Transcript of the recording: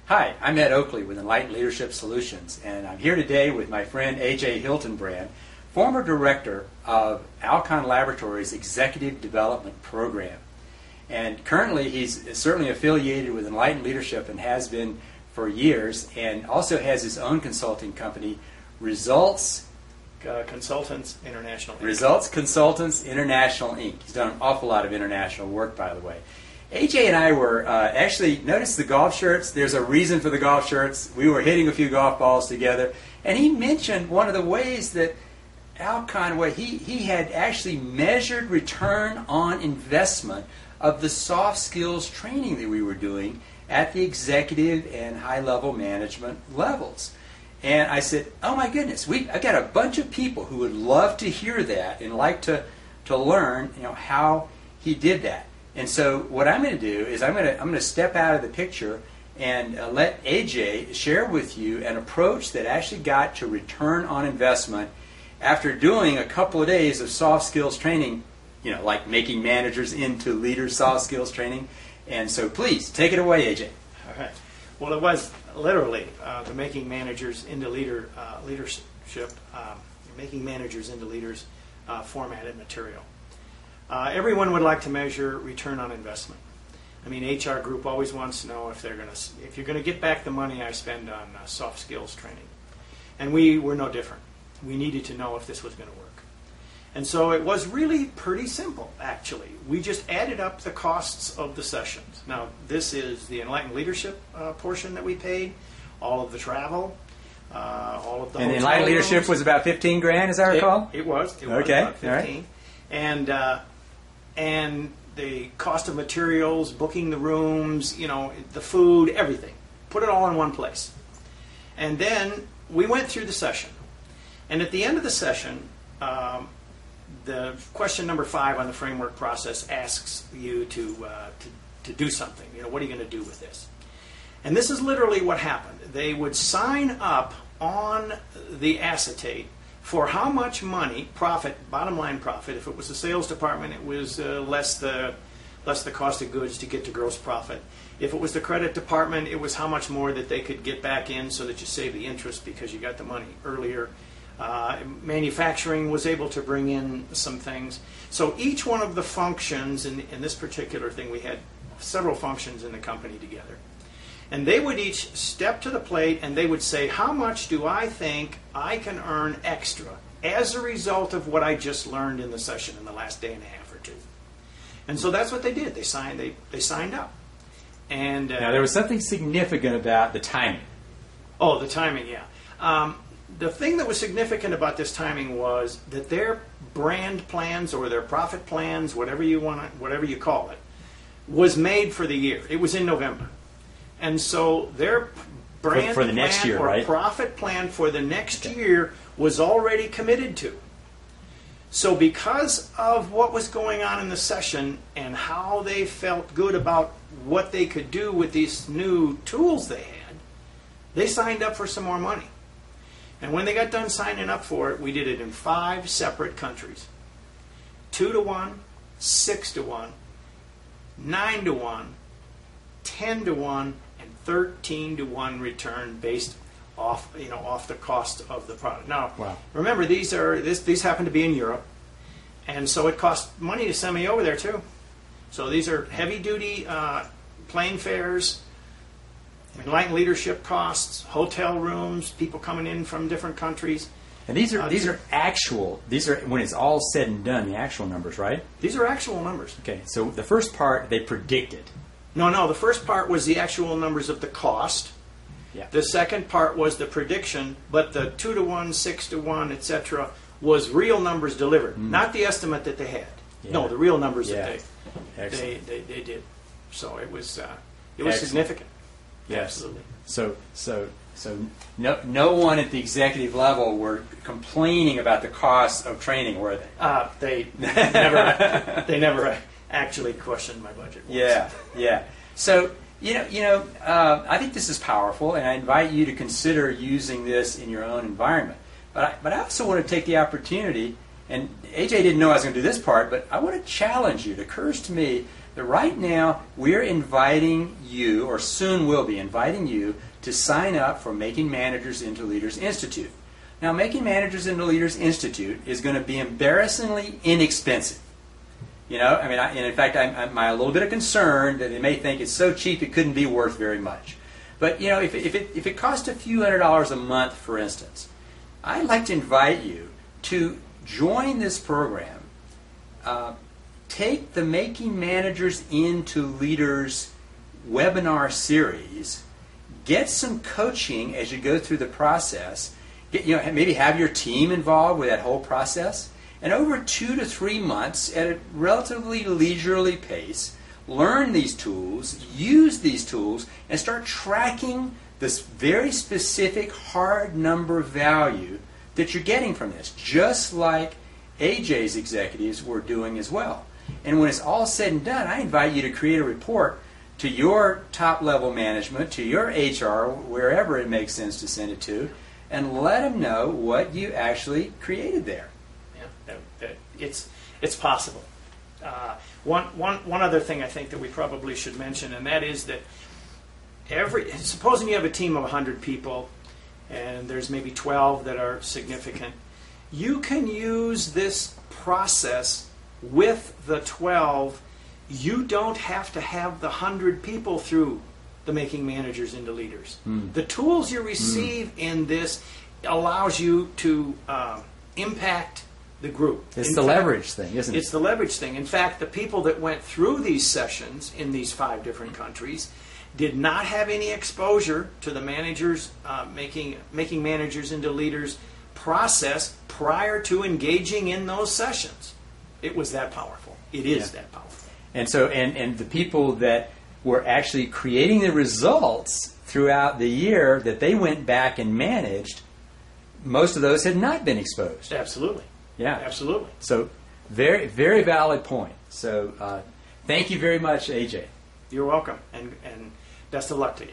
Hi, I'm Ed Oakley with Enlightened Leadership Solutions, and I'm here today with my friend A.J. Hiltonbrand, former director of Alcon Laboratories' Executive Development Program. And currently he's certainly affiliated with Enlightened Leadership and has been for years, and also has his own consulting company, Results Consultants International Inc. Results Consultants International Inc. He's done an awful lot of international work, by the way. AJ and I were actually, notice the golf shirts. There's a reason for the golf shirts. We were hitting a few golf balls together, and he mentioned one of the ways that Alcon, he had actually measured return on investment of the soft skills training that we were doing at the executive and high-level management levels. And I said, oh my goodness, I've got a bunch of people who would love to hear that and like to learn, how he did that. And so what I'm going to do is I'm going to step out of the picture and let AJ share with you an approach that actually got to return on investment after doing a couple of days of soft skills training, like making managers into leaders soft skills training. And so please, take it away, AJ. All right. Well, it was literally the making managers into leadership, making managers into leaders formatted material. Everyone would like to measure return on investment. I mean, HR group always wants to know if you're going to get back the money I spend on soft skills training. And we were no different. We needed to know if this was going to work. And so it was really pretty simple, actually. We just added up the costs of the sessions. Now, this is the Enlightened Leadership portion that we paid, all of the travel, all of the And Enlightened Leadership was about $15,000, as I recall? It was okay. about 15. Right. And the cost of materials, booking the rooms, the food, everything. Put it all in one place. And then we went through the session. And at the end of the session, the question number 5 on the framework process asks you to do something. What are you going to do with this? And this is literally what happened. They would sign up on the acetate for how much money, profit, bottom line profit. If it was the sales department, it was less the cost of goods to get to gross profit. If it was the credit department, it was how much more that they could get back in so that you save the interest because you got the money earlier. Manufacturing was able to bring in some things. So each one of the functions in this particular thing, we had several functions in the company together. And they would each step to the plate and they would say, how much do I think I can earn extra as a result of what I just learned in the session in the last day and a half or two? And so that's what they did. They signed up. And now there was something significant about the timing. Oh, the timing, yeah. The thing that was significant about this timing was that their brand plans or their profit plans, whatever you call it, was made for the year. It was in November. And so their brand for the next plan year, or right? profit plan for the next year was already committed to. So because of what was going on in the session and how they felt good about what they could do with these new tools they had, they signed up for some more money. And when they got done signing up for it, we did it in 5 separate countries. 2-to-1, 6-to-1, 9-to-1, 10-to-1, and 13-to-1 return based off the cost of the product. Now, wow. Remember, these happen to be in Europe, and so it costs money to send me over there too. So these are heavy-duty plane fares, Enlightened Leadership costs, hotel rooms, people coming in from different countries. And these are actual. These are when it's all said and done, the actual numbers, right? These are actual numbers. Okay, so the first part they predicted. No. The first part was the actual numbers of the cost. Yeah. The second part was the prediction, but the 2-to-1, 6-to-1, etc., was real numbers delivered, not the estimate that they had. Yeah. No, the real numbers that they did. So it was significant. Yes. Absolutely. So no one at the executive level were complaining about the cost of training, were they? They never actually questioned my budget once. Yeah. So I think this is powerful, and I invite you to consider using this in your own environment. But I also want to take the opportunity, and AJ didn't know I was going to do this part, but I want to challenge you. It occurs to me that right now we're inviting you, or soon will be inviting you, to sign up for Making Managers into Leaders Institute. Now, Making Managers into Leaders Institute is going to be embarrassingly inexpensive. You know, I mean, and in fact, I'm a little bit concerned that they may think it's so cheap it couldn't be worth very much. But, you know, if it costs a few $100s a month, for instance, I'd like to invite you to join this program. Take the Making Managers into Leaders webinar series. Get some coaching as you go through the process. Maybe have your team involved with that whole process. And over 2 to 3 months, at a relatively leisurely pace, learn these tools, use these tools, and start tracking this very specific hard number value that you're getting from this, just like AJ's executives were doing as well. And when it's all said and done, I invite you to create a report to your top-level management, to your HR, wherever it makes sense to send it to, and let them know what you actually created there. Yeah, it's possible. One other thing I think that we probably should mention, and that is that supposing you have a team of 100 people, and there's maybe 12 that are significant, you can use this process with the 12. You don't have to have the 100 people through the Making Managers into Leaders. The tools you receive in this allows you to impact the group. It's the leverage thing, isn't it? It's the leverage thing. In fact, the people that went through these sessions in these 5 different countries did not have any exposure to the managers making Managers into Leaders process prior to engaging in those sessions. It was that powerful. It is that powerful. And so, and the people that were actually creating the results throughout the year that they went back and managed, most of those had not been exposed. Absolutely. Yeah. Absolutely. So, very, very valid point. So, thank you very much, AJ. You're welcome, and best of luck to you.